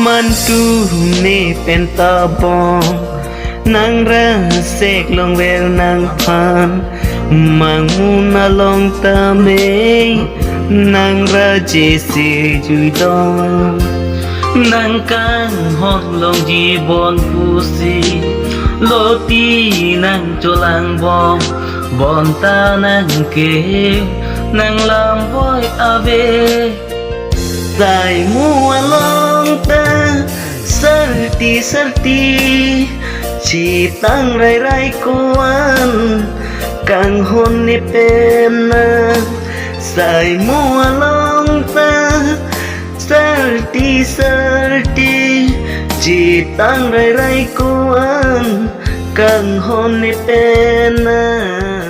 มันตูเมเป็นตาบองนางระเสกลงเวลนางพานมังมูนาลงตาเมนางระเจสีจุยดองนางกังฮอกลงจีบอนกูซีโลตีนางโจลังบองบอนตานางเกนางลำบอยอาเวใส่มัวลงตาserti chỉ tăng rai rai quan càng hôn ni pena sai mua long ta serti chỉ tăng rai rai quan càng hôn ni pena